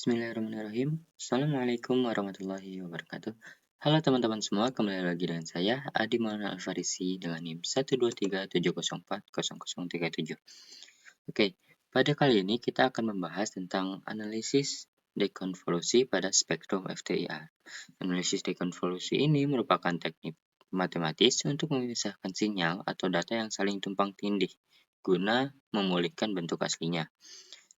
Bismillahirrahmanirrahim. Assalamualaikum warahmatullahi wabarakatuh. Halo teman-teman semua, kembali lagi dengan saya Adi Maulana Alfarisi dengan NIM 12370400037. Oke, pada kali ini kita akan membahas tentang analisis dekonvolusi pada spektrum FTIR. Analisis dekonvolusi ini merupakan teknik matematis untuk memisahkan sinyal atau data yang saling tumpang tindih guna memulihkan bentuk aslinya.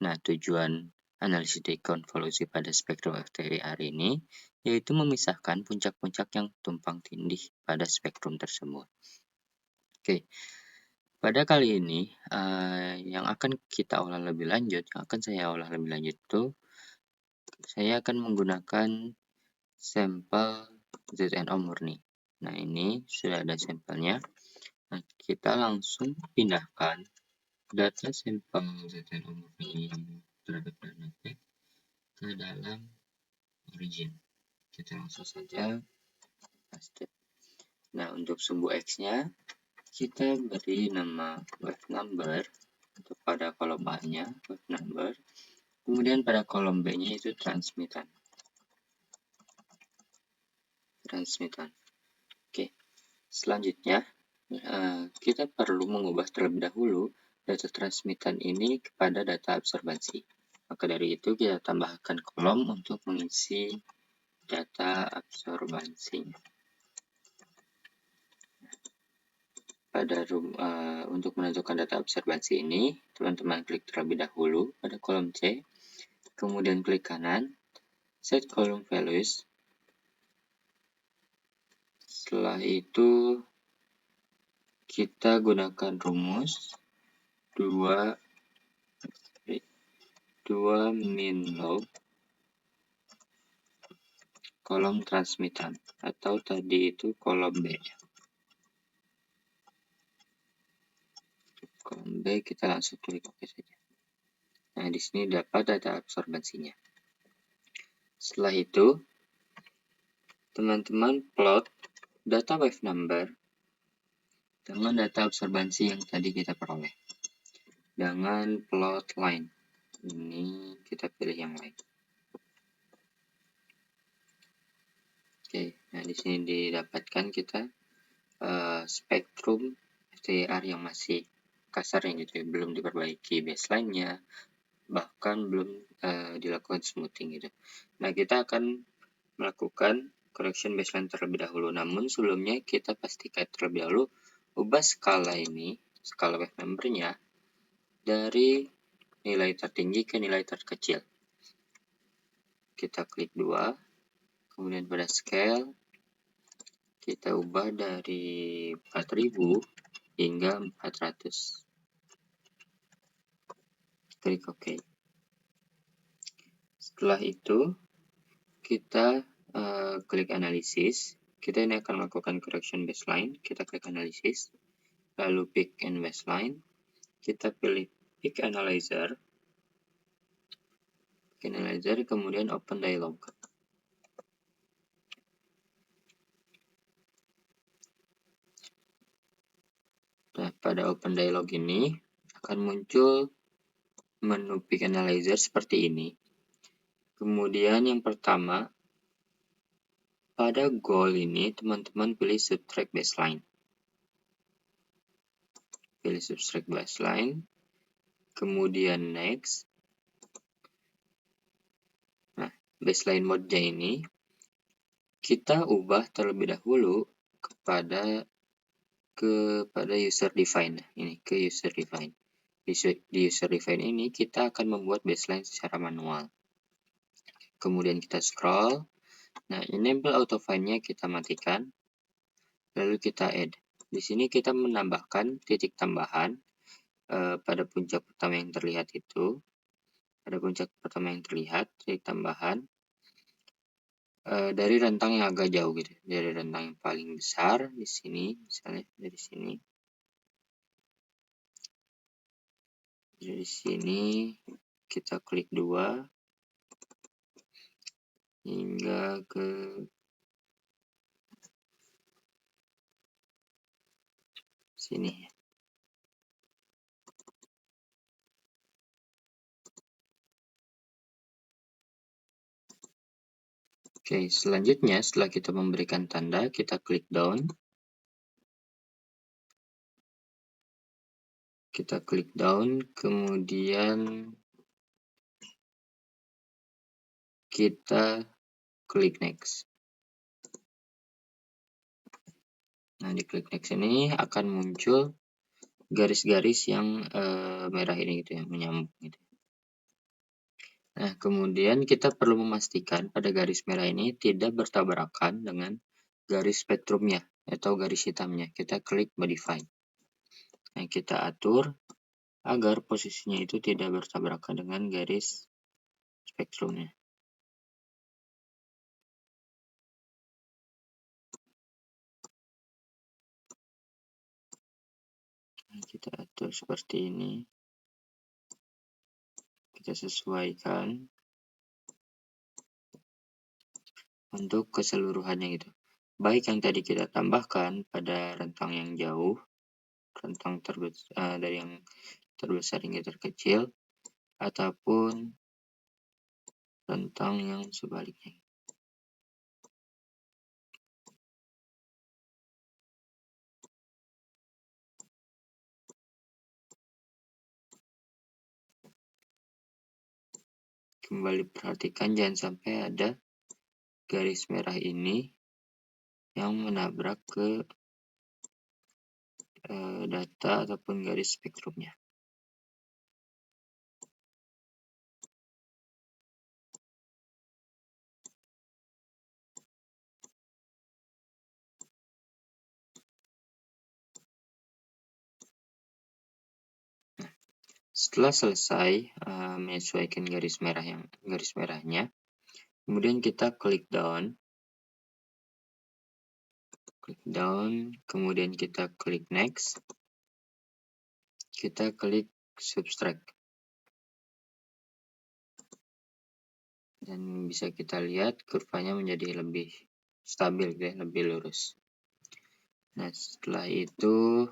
Nah, tujuan analisis dekonvolusi pada spektrum FTIR ini yaitu memisahkan puncak-puncak yang tumpang tindih pada spektrum tersebut. Oke, pada kali ini yang akan saya olah lebih lanjut itu saya akan menggunakan sampel ZNO murni. Nah, ini sudah ada sampelnya. Nah, kita langsung pindahkan data sampel ZNO murni yang terdapat ke dalam origin. Kita langsung saja paste. Nah, untuk sumbu X-nya kita beri nama wave number untuk pada kolom A-nya wave number. Kemudian pada kolom B-nya itu transmitan. Oke. Selanjutnya kita perlu mengubah terlebih dahulu data transmitan ini kepada data absorbansi. Maka dari itu kita tambahkan kolom untuk mengisi data absorbansinya. Untuk menentukan data absorbansi ini, teman-teman klik terlebih dahulu pada kolom C, kemudian klik kanan, set column values. Setelah itu, kita gunakan rumus 2 min log kolom transmitan, atau tadi itu kolom B. Kolom B kita langsung klik OK saja. Nah, di sini dapat data absorbansinya. Setelah itu, teman-teman plot data wave number dengan data absorbansi yang tadi kita peroleh. Dengan plot line. Ini kita pilih yang lain. Oke, nah di sini didapatkan kita spektrum FTIR yang masih kasar yang gitu ya, belum diperbaiki baseline-nya, bahkan belum dilakukan smoothing gitu. Nah, kita akan melakukan correction baseline terlebih dahulu. Namun sebelumnya kita pastikan terlebih dahulu ubah skala wave number-nya dari nilai tertinggi ke nilai terkecil. Kita klik 2, kemudian pada scale kita ubah dari 4000 hingga 400. Klik OK. Setelah itu kita klik analisis. Kita ini akan melakukan correction baseline. Kita klik analisis, lalu pick and baseline. Kita pilih pick analyzer, kemudian open dialog. Nah, pada open dialog ini akan muncul menu pick analyzer seperti ini. Kemudian yang pertama, pada goal ini teman-teman pilih subtract baseline. Pilih subtract baseline, kemudian next. Nah, baseline mode-nya ini kita ubah terlebih dahulu kepada user define. Ini ke user define. Di user define ini kita akan membuat baseline secara manual. Kemudian kita scroll. Nah, enable auto find-nya kita matikan. Lalu kita add. Di sini kita menambahkan titik tambahan pada puncak pertama yang terlihat itu. Pada puncak pertama yang terlihat, titik tambahan dari rentang yang agak jauh gitu. Dari rentang yang paling besar di sini, misalnya dari sini. Dari sini kita klik 2 hingga ke sini. Oke, selanjutnya setelah kita memberikan tanda, kita klik down. Kita klik down, kemudian kita klik next. Nah, di klik next ini akan muncul garis-garis yang merah ini gitu ya, menyambung gitu. Nah, kemudian kita perlu memastikan pada garis merah ini tidak bertabrakan dengan garis spektrumnya atau garis hitamnya. Kita klik modify. Nah, kita atur agar posisinya itu tidak bertabrakan dengan garis spektrumnya. Nah, kita atur seperti ini. Kita sesuaikan untuk keseluruhannya gitu. Baik yang tadi kita tambahkan pada rentang yang jauh, rentang dari yang terbesar hingga terkecil, ataupun rentang yang sebaliknya. Kembali perhatikan jangan sampai ada garis merah ini yang menabrak ke data ataupun garis spektrumnya. Setelah selesai menyesuaikan garis merahnya, kemudian kita klik down, kemudian kita klik next, kita klik subtract, dan bisa kita lihat kurvanya menjadi lebih stabil ya, lebih lurus. Nah, setelah itu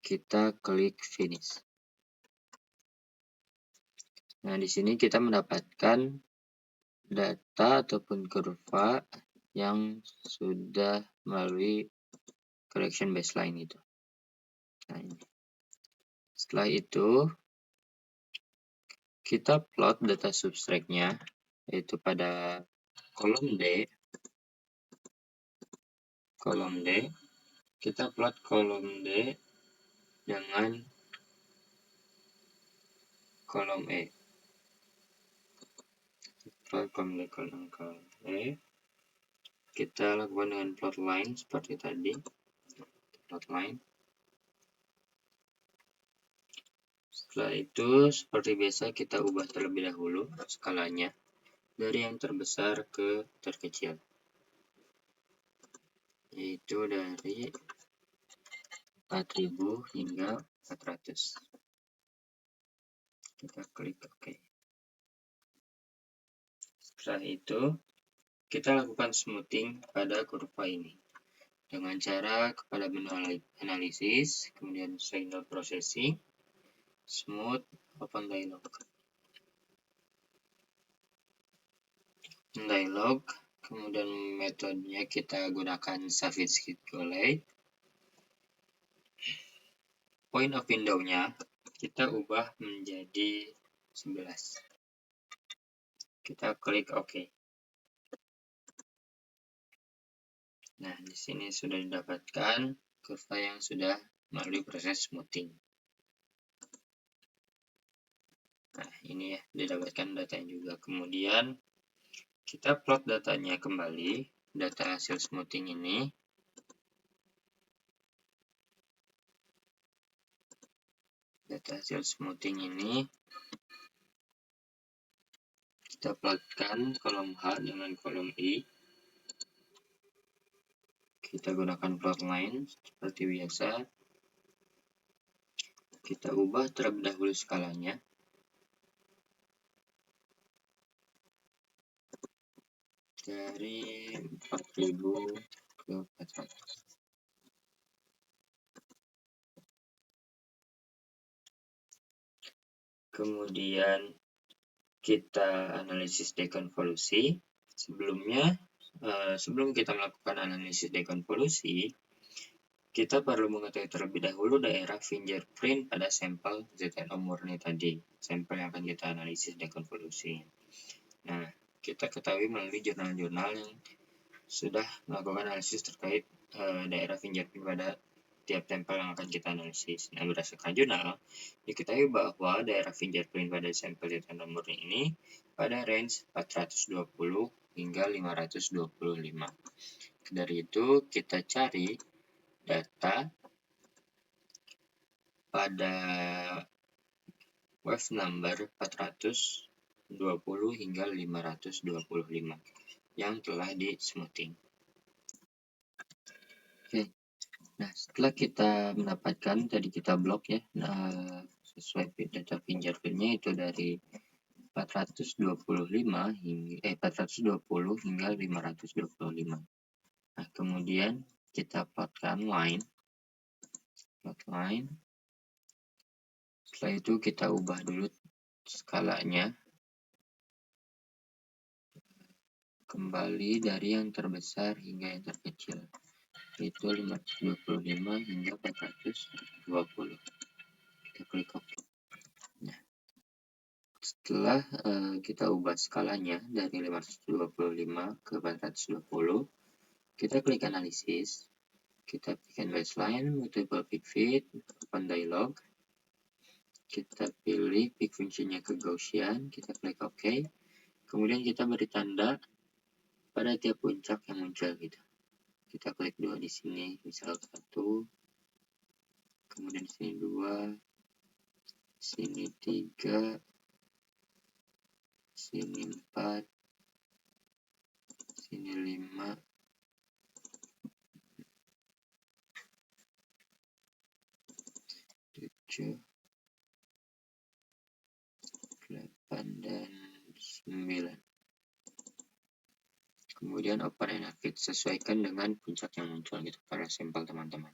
kita klik finish. Nah, di sini kita mendapatkan data ataupun kurva yang sudah melalui correction baseline itu. Nah, ini. Setelah itu kita plot data subtract-nya yaitu pada kolom D. Kita plot kolom D dengan kolom E. Plot kolom E. Kita lakukan dengan plot line seperti tadi. Plot line. Setelah itu, seperti biasa kita ubah terlebih dahulu skalanya dari yang terbesar ke terkecil. Yaitu dari 4000 hingga 400. Kita klik OK. Setelah itu, kita lakukan smoothing pada kurva ini. Dengan cara kepada menu analisis, kemudian signal processing, smooth, open dialog, kemudian metodenya kita gunakan Savitzky-Golay. Point of window-nya kita ubah menjadi 11. Kita klik OK. Nah, di sini sudah didapatkan kurva yang sudah melalui proses smoothing. Nah, ini ya, didapatkan datanya juga. Kemudian, kita plot datanya kembali, data hasil smoothing ini. Data hasil smoothing ini, kita plotkan kolom H dengan kolom I. Kita gunakan plot line seperti biasa. Kita ubah terlebih dahulu skalanya. Dari 4000 ke 400. Kemudian kita analisis dekonvolusi. Sebelum kita melakukan analisis dekonvolusi, kita perlu mengetahui terlebih dahulu daerah fingerprint pada sampel ZNO murni tadi, sampel yang akan kita analisis dekonvolusi. Nah, kita ketahui melalui jurnal-jurnal yang sudah melakukan analisis terkait daerah fingerprint pada tiap sampel yang akan kita analisis. Nah, berdasarkan jurnal, diketahui bahwa daerah fingerprint pada sampel ZNO murni ini pada range 420 hingga 525. Dari itu, kita cari data pada wave number 420 hingga 525 yang telah di smoothing. Oke. Nah, setelah kita mendapatkan tadi kita blok ya, sesuai data fingerprintnya itu dari 420 hingga 525. Nah, kemudian kita plotkan line. Setelah itu kita ubah dulu skalanya. Kembali dari yang terbesar hingga yang terkecil. Itu 525 hingga 420. Kita klik OK. Nah, setelah kita ubah skalanya dari 525 ke 420, kita klik analisis. Kita pilih baseline, multiple peak fit, open dialog. Kita pilih peak functionnya ke Gaussian, kita klik OK. Kemudian kita beri tanda pada tiap puncak yang muncul gitu. Kita klik 2 di sini, misal 1, kemudian sini 2, sini 3, sini 4, sini 5, 7, 8, dan 9. Kemudian open and fit, sesuaikan dengan puncak yang muncul gitu pada sampel teman-teman.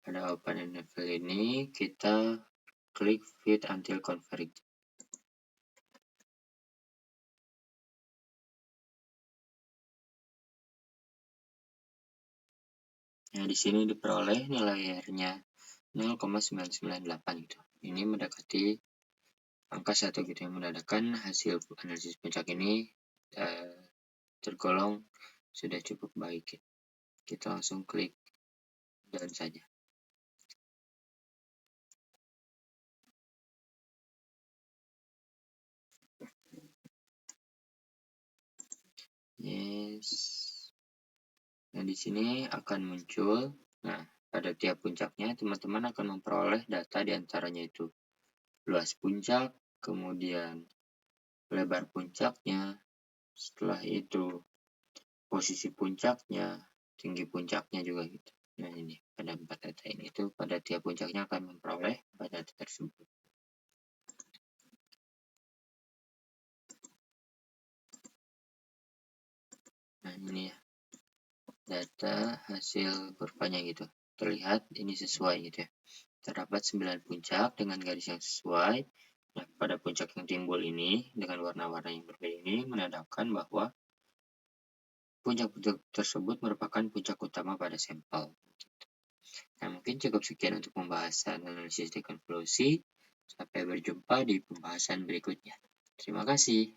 Pada open and fill ini kita klik fit until converge. Nah, di sini diperoleh nilai R-nya 0,998 gitu. Ini mendekati angka 1 gitu, yang menandakan hasil analisis puncak ini tergolong sudah cukup baik. Kita langsung klik dan saja. Yes. Nah, di sini akan muncul. Nah, pada tiap puncaknya teman-teman akan memperoleh data di antaranya itu luas puncak, kemudian lebar puncaknya, setelah itu posisi puncaknya, tinggi puncaknya juga gitu. Nah, ini pada 4 data ini itu pada tiap puncaknya akan memperoleh data tersebut. Nah, ini ya data hasil kurvanya gitu. Terlihat ini sesuai gitu ya. Terdapat 9 puncak dengan garis yang sesuai. Nah, pada puncak yang timbul ini dengan warna-warna yang berbeda ini menandakan bahwa puncak-puncak tersebut merupakan puncak utama pada sampel. Nah, mungkin cukup sekian untuk pembahasan analisis dekonvolusi. Sampai berjumpa di pembahasan berikutnya. Terima kasih.